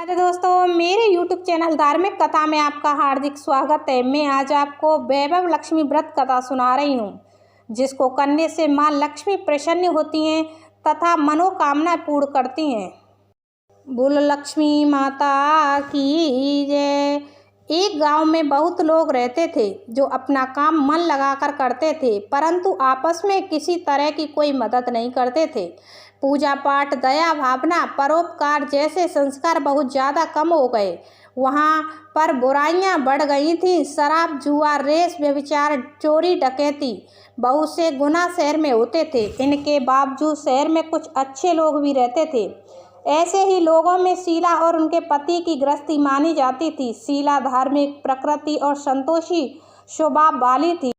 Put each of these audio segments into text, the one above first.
नमस्कार दोस्तों, मेरे YouTube चैनल धार्मिक कथा में आपका हार्दिक स्वागत है। मैं आज आपको वैभव लक्ष्मी व्रत कथा सुना रही हूँ, जिसको करने से माँ लक्ष्मी प्रसन्न होती हैं तथा मनोकामना पूर्ण करती हैं। बोल लक्ष्मी माता की जय। एक गांव में बहुत लोग रहते थे जो अपना काम मन लगाकर करते थे, परंतु आपस में किसी तरह की कोई मदद नहीं करते थे। पूजा पाठ, दया भावना, परोपकार जैसे संस्कार बहुत ज़्यादा कम हो गए। वहाँ पर बुराइयाँ बढ़ गई थीं। शराब, जुआ, रेस, व्यभिचार, चोरी, डकैती बहुत से गुनाह शहर में होते थे। इनके बावजूद शहर में कुछ अच्छे लोग भी रहते थे। ऐसे ही लोगों में शीला और उनके पति की गृहस्थी मानी जाती थी। शीला धार्मिक, प्रकृति और संतोषी स्वभाव वाली थी।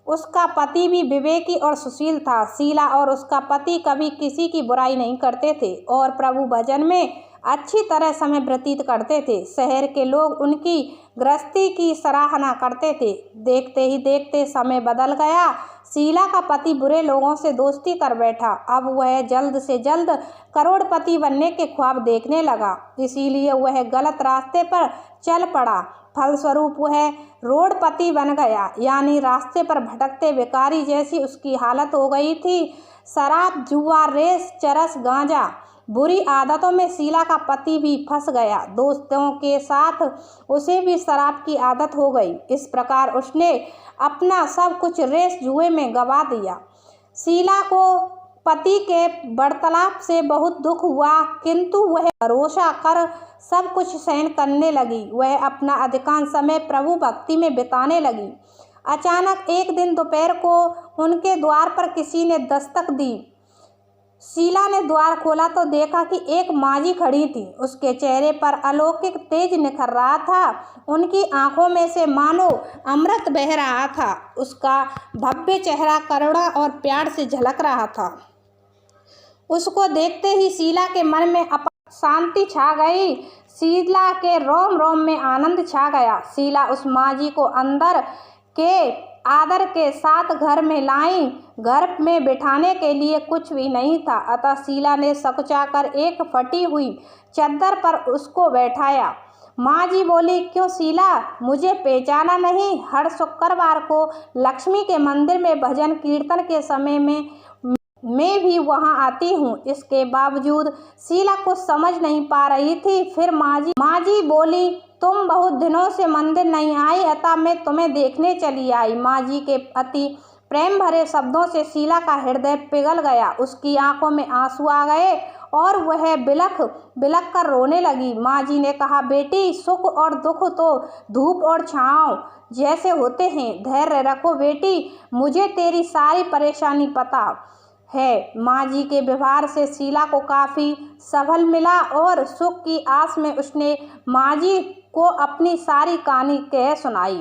उसका पति भी विवेकी और सुशील था। शीला और उसका पति कभी किसी की बुराई नहीं करते थे और प्रभु भजन में अच्छी तरह समय व्यतीत करते थे। शहर के लोग उनकी गृहस्थी की सराहना करते थे। देखते ही देखते समय बदल गया। शीला का पति बुरे लोगों से दोस्ती कर बैठा। अब वह जल्द से जल्द करोड़पति बनने के ख्वाब देखने लगा, इसीलिए वह गलत रास्ते पर चल पड़ा। फलस्वरूप वह रोडपति बन गया, यानी रास्ते पर भटकते भिखारी जैसी उसकी हालत हो गई थी। शराब, जुआ, रेस, चरस, गांजा, बुरी आदतों में शीला का पति भी फंस गया। दोस्तों के साथ उसे भी शराब की आदत हो गई। इस प्रकार उसने अपना सब कुछ रेस जुए में गंवा दिया। शीला को पति के वार्तालाप से बहुत दुख हुआ, किंतु वह भरोसा कर सब कुछ सहन करने लगी। वह अपना अधिकांश समय प्रभु भक्ति में बिताने लगी। अचानक एक दिन दोपहर को उनके द्वार पर किसी ने दस्तक दी। शीला ने द्वार खोला तो देखा कि एक माँझी खड़ी थी। उसके चेहरे पर अलौकिक तेज निखर रहा था। उनकी आंखों में से मानो अमृत बह रहा था। उसका भव्य चेहरा करुणा और प्यार से झलक रहा था। उसको देखते ही शीला के मन में शांति छा गई। शीला के रोम रोम में आनंद छा गया। शीला उस माँझी को अंदर के आदर के साथ घर में लाई। घर में बिठाने के लिए कुछ भी नहीं था, अतः शीला ने सकुचाकर एक फटी हुई चद्दर पर उसको बैठाया। माँझी बोली, क्यों शीला, मुझे पहचाना नहीं? हर शुक्रवार को लक्ष्मी के मंदिर में भजन कीर्तन के समय में मैं भी वहां आती हूँ। इसके बावजूद शीला कुछ समझ नहीं पा रही थी। फिर माँझी बोली, तुम बहुत दिनों से मंदिर नहीं आई, अतः मैं तुम्हें देखने चली आई। माँझी के अति प्रेम भरे शब्दों से शीला का हृदय पिघल गया। उसकी आंखों में आंसू आ गए और वह बिलख बिलख कर रोने लगी। माँझी ने कहा, बेटी, सुख और दुख तो धूप और छांव जैसे होते हैं। धैर्य रखो बेटी, मुझे तेरी सारी परेशानी पता है। माँझी के व्यवहार से शीला को काफ़ी सबल मिला और सुख की आस में उसने माँझी को अपनी सारी कहानी कह सुनाई।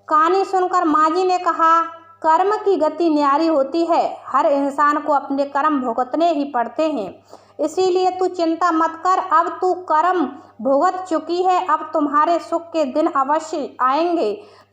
कहानी सुनकर माँझी ने कहा, कर्म की गति न्यारी होती है। हर इंसान को अपने कर्म भुगतने ही पड़ते हैं, इसीलिए तू चिंता मत कर। अब तू कर्म भुगत चुकी है, अब तुम्हारे सुख के दिन अवश्य आएंगे।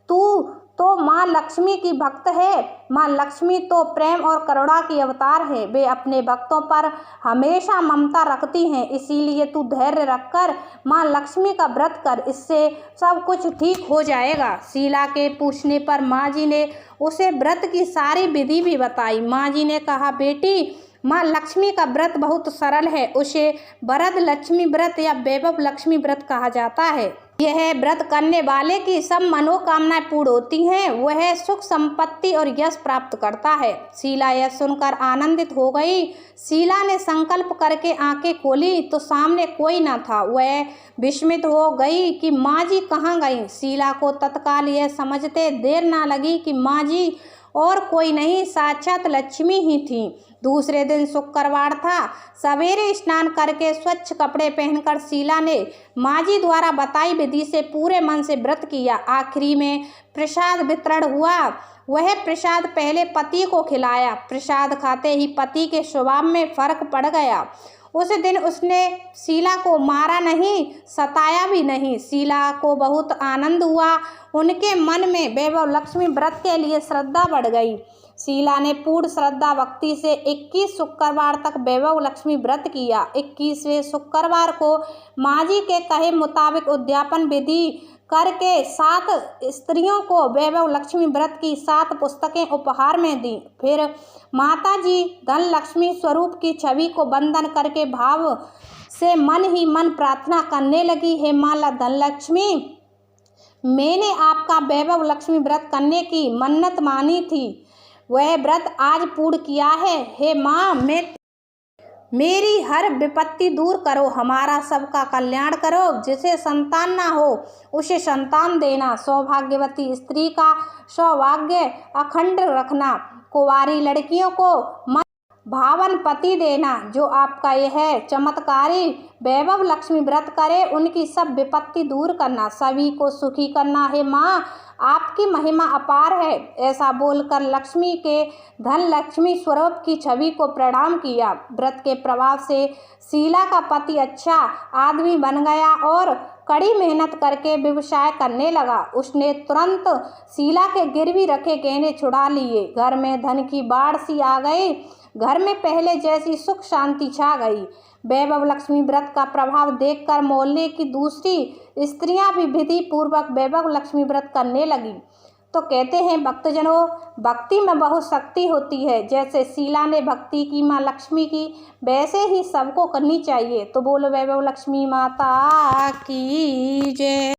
तू तो माँ लक्ष्मी की भक्त है। माँ लक्ष्मी तो प्रेम और करुणा की अवतार है। वे अपने भक्तों पर हमेशा ममता रखती हैं, इसीलिए तू धैर्य रखकर माँ लक्ष्मी का व्रत कर, इससे सब कुछ ठीक हो जाएगा। शीला के पूछने पर माँझी ने उसे व्रत की सारी विधि भी बताई। माँझी ने कहा, बेटी, माँ लक्ष्मी का व्रत बहुत सरल है। उसे वरद लक्ष्मी व्रत या वैभव लक्ष्मी व्रत कहा जाता है। यह व्रत करने वाले की सब मनोकामनाएं पूर्ण होती हैं। वह सुख, संपत्ति और यश प्राप्त करता है। शीला यह सुनकर आनंदित हो गई। शीला ने संकल्प करके आंखें खोली तो सामने कोई न था। वह विस्मित हो गई कि माँझी कहाँ गई। शीला को तत्काल यह समझते देर न लगी कि माँझी और कोई नहीं, साक्षात लक्ष्मी ही थी। दूसरे दिन शुक्रवार था। सवेरे स्नान करके स्वच्छ कपड़े पहनकर शीला ने माँझी द्वारा बताई विधि से पूरे मन से व्रत किया। आखिरी में प्रसाद वितरण हुआ। वह प्रसाद पहले पति को खिलाया। प्रसाद खाते ही पति के स्वभाव में फर्क पड़ गया। उस दिन उसने शीला को मारा नहीं, सताया भी नहीं। शीला को बहुत आनंद हुआ। उनके मन में वैभव लक्ष्मी व्रत के लिए श्रद्धा बढ़ गई। शीला ने पूर्ण श्रद्धा भक्ति से 21 शुक्रवार तक वैभव लक्ष्मी व्रत किया। 21वें शुक्रवार को माँ जी के कहे मुताबिक उद्यापन विधि करके 7 स्त्रियों को वैभव लक्ष्मी व्रत की 7 पुस्तकें उपहार में दी। फिर माता जी धन लक्ष्मी स्वरूप की छवि को वंदन करके भाव से मन ही मन प्रार्थना करने लगी, हे माँ धन लक्ष्मी, मैंने आपका वैभव लक्ष्मी व्रत करने की मन्नत मानी थी, वह व्रत आज पूर्ण किया है। हे माँ, मेरी हर विपत्ति दूर करो, हमारा सबका कल्याण करो, जिसे संतान ना हो उसे संतान देना, सौभाग्यवती स्त्री का सौभाग्य अखंड रखना, कुंवारी लड़कियों को भावन पति देना। जो आपका यह चमत्कारी वैभव लक्ष्मी व्रत करे उनकी सब विपत्ति दूर करना, सभी को सुखी करना, हे माँ आपकी महिमा अपार है। ऐसा बोलकर लक्ष्मी के धन लक्ष्मी स्वरूप की छवि को प्रणाम किया। व्रत के प्रभाव से शीला का पति अच्छा आदमी बन गया और कड़ी मेहनत करके व्यवसाय करने लगा। उसने तुरंत शीला के गिरवी रखे गहने छुड़ा लिए। घर में धन की बाढ़ सी आ गई। घर में पहले जैसी सुख शांति छा गई। वैभव लक्ष्मी व्रत का प्रभाव देखकर मोहल्ले की दूसरी स्त्रियां भी विधि पूर्वक वैभव लक्ष्मी व्रत करने लगी। तो कहते हैं भक्तजनों, भक्ति में बहुत शक्ति होती है। जैसे शीला ने भक्ति की माँ लक्ष्मी की, वैसे ही सबको करनी चाहिए। तो बोलो वैभव लक्ष्मी माता की जय।